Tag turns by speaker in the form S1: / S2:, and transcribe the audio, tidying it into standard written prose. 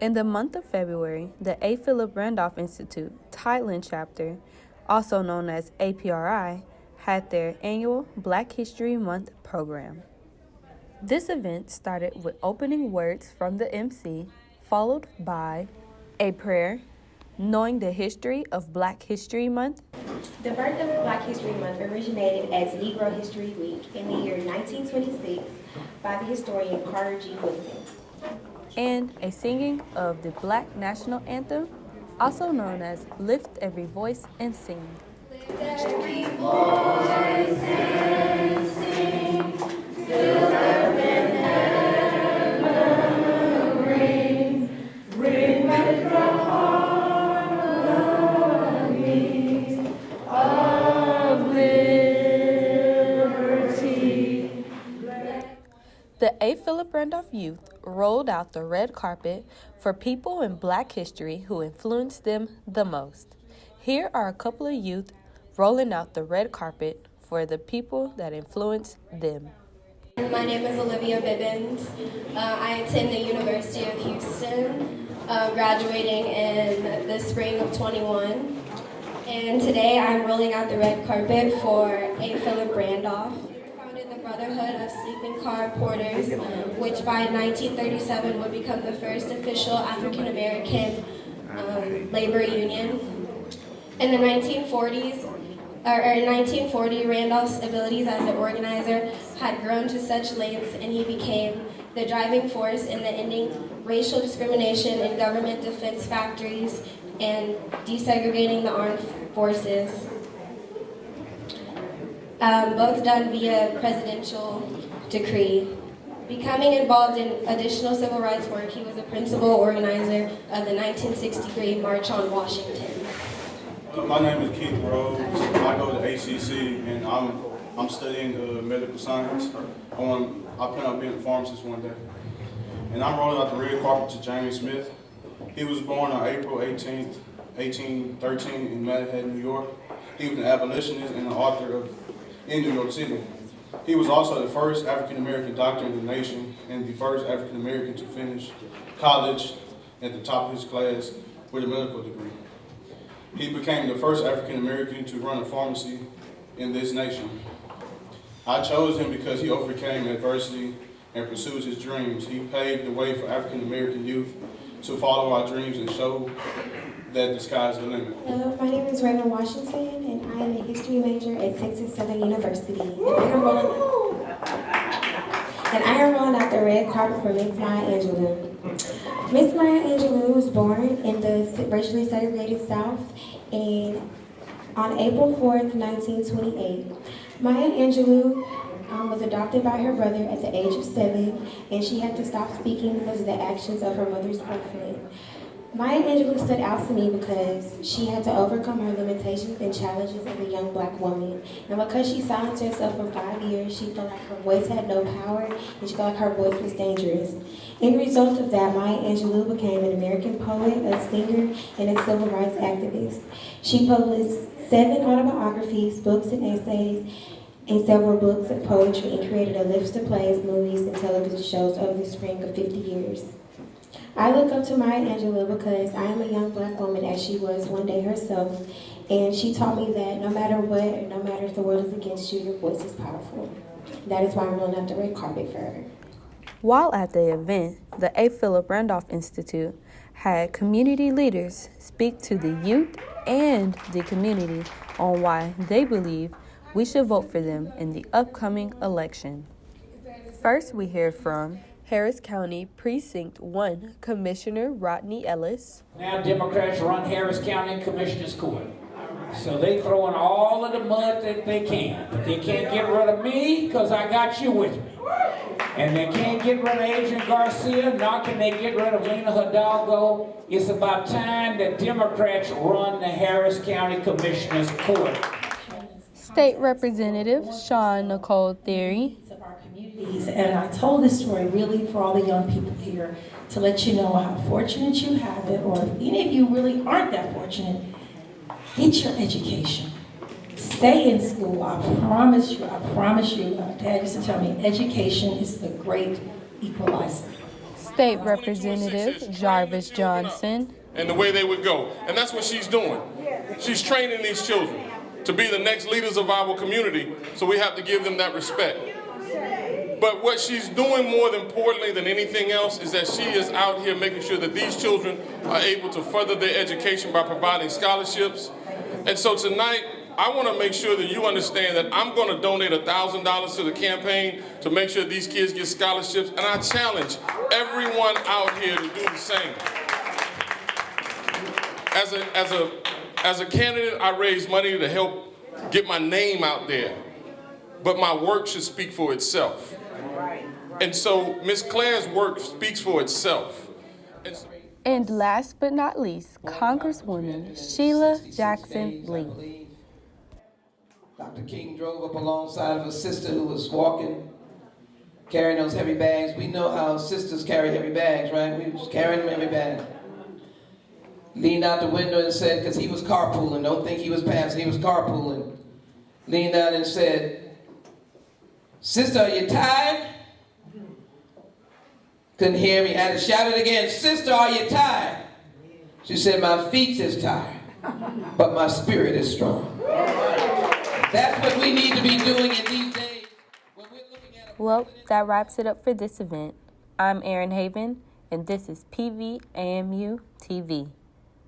S1: In the month of February, the A. Philip Randolph Institute Thailand chapter, also known as APRI, had their annual Black History Month program. This event started with opening words from the MC, followed by a prayer, knowing the history of Black History Month.
S2: The birth of Black History Month originated as Negro History Week in the year 1926 by the historian Carter G. Woodson.
S1: And a singing of the Black National Anthem, also known as Lift Every Voice and Sing.
S3: Lift every voice and sing, till earth and heaven ring with the harmonies of liberty.
S1: The A. Philip Randolph Youth rolled out the red carpet for people in Black history who influenced them the most. Here are a couple of youth rolling out the red carpet for the people that influenced them.
S4: My name is Olivia Bibbins. I attend the University of Houston, graduating in the spring of 21. And today I'm rolling out the red carpet for A. Philip Randolph. Founded the Brotherhood of Sleeping Car Porters, which by 1937 would become the first official African-American labor union. In the 1940, Randolph's abilities as an organizer had grown to such lengths, and he became the driving force in the ending racial discrimination in government defense factories and desegregating the armed forces, both done via presidential decree. Becoming involved in additional civil rights work, he was a principal organizer of the 1963 March on Washington.
S5: My name is Keith Rose. I go to ACC and I'm studying medical science. I plan on being a pharmacist one day. And I'm rolling out the red carpet to James Smith. He was born on April 18th, 1813 in Manhattan, New York. He was an abolitionist and an author in New York City. He was also the first African-American doctor in the nation and the first African-American to finish college at the top of his class with a medical degree. He became the first African-American to run a pharmacy in this nation. I chose him because he overcame adversity and pursued his dreams. He paved the way for African-American youth to follow our dreams and show that the sky's the limit.
S2: Hello, my name is Raven Washington, and I am a history major at Texas Southern University. And I am rolling out the red carpet for Miss Maya Angelou. Miss Maya Angelou was born in the racially segregated South on April 4th, 1928. Maya Angelou was adopted by her brother at the age of 7, and she had to stop speaking because of the actions of her mother's boyfriend. Maya Angelou stood out to me because she had to overcome her limitations and challenges as a young Black woman. And because she silenced herself for 5 years, she felt like her voice had no power, and she felt like her voice was dangerous. In result of that, Maya Angelou became an American poet, a singer, and a civil rights activist. She published 7 autobiographies, books, and essays, and several books of poetry, and created a list of plays, movies, and television shows over the span of 50 years. I look up to Maya Angelou because I am a young Black woman, as she was one day herself, and she taught me that no matter what, and no matter if the world is against you, your voice is powerful. That is why I'm rolling out the red carpet for her.
S1: While at the event, the A. Philip Randolph Institute had community leaders speak to the youth and the community on why they believe we should vote for them in the upcoming election. First, we hear from Harris County Precinct 1 Commissioner Rodney Ellis.
S6: Now Democrats run Harris County Commissioner's Court. So they throw in all of the mud that they can. But they can't get rid of me because I got you with me. And they can't get rid of Adrian Garcia, nor can they get rid of Lena Hidalgo. It's about time that Democrats run the Harris County Commissioner's Court.
S1: State Representative Sean Nicole Theory.
S7: And I told this story really for all the young people here to let you know how fortunate you have it, or if any of you really aren't that fortunate, get your education. Stay in school. I promise you. Dad used to tell me, education is the great equalizer.
S1: State Representative Jarvis Johnson.
S8: And the way they would go. And that's what she's doing. She's training these children to be the next leaders of our community, so we have to give them that respect. But what she's doing more importantly than anything else is that she is out here making sure that these children are able to further their education by providing scholarships. And so tonight, I want to make sure that you understand that I'm going to donate $1,000 to the campaign to make sure these kids get scholarships, and I challenge everyone out here to do the same. As a candidate, I raise money to help get my name out there, but my work should speak for itself. And so Ms. Claire's work speaks for itself.
S1: And last but not least, Congresswoman Sheila Jackson Lee.
S9: Dr. King drove up alongside of a sister who was walking, carrying those heavy bags. We know how sisters carry heavy bags, right? We was carrying them heavy bags. Leaned out the window and said, because he was carpooling, don't think he was passing, he was carpooling. Leaned out and said, "Sister, are you tired?" Couldn't hear me, had to shout it again, "Sister, are you tired?" She said, "My feet is tired, but my spirit is strong." That's what we need to be doing in these days.
S1: Well, that wraps it up for this event. I'm Erin Haven, and this is PVAMU TV.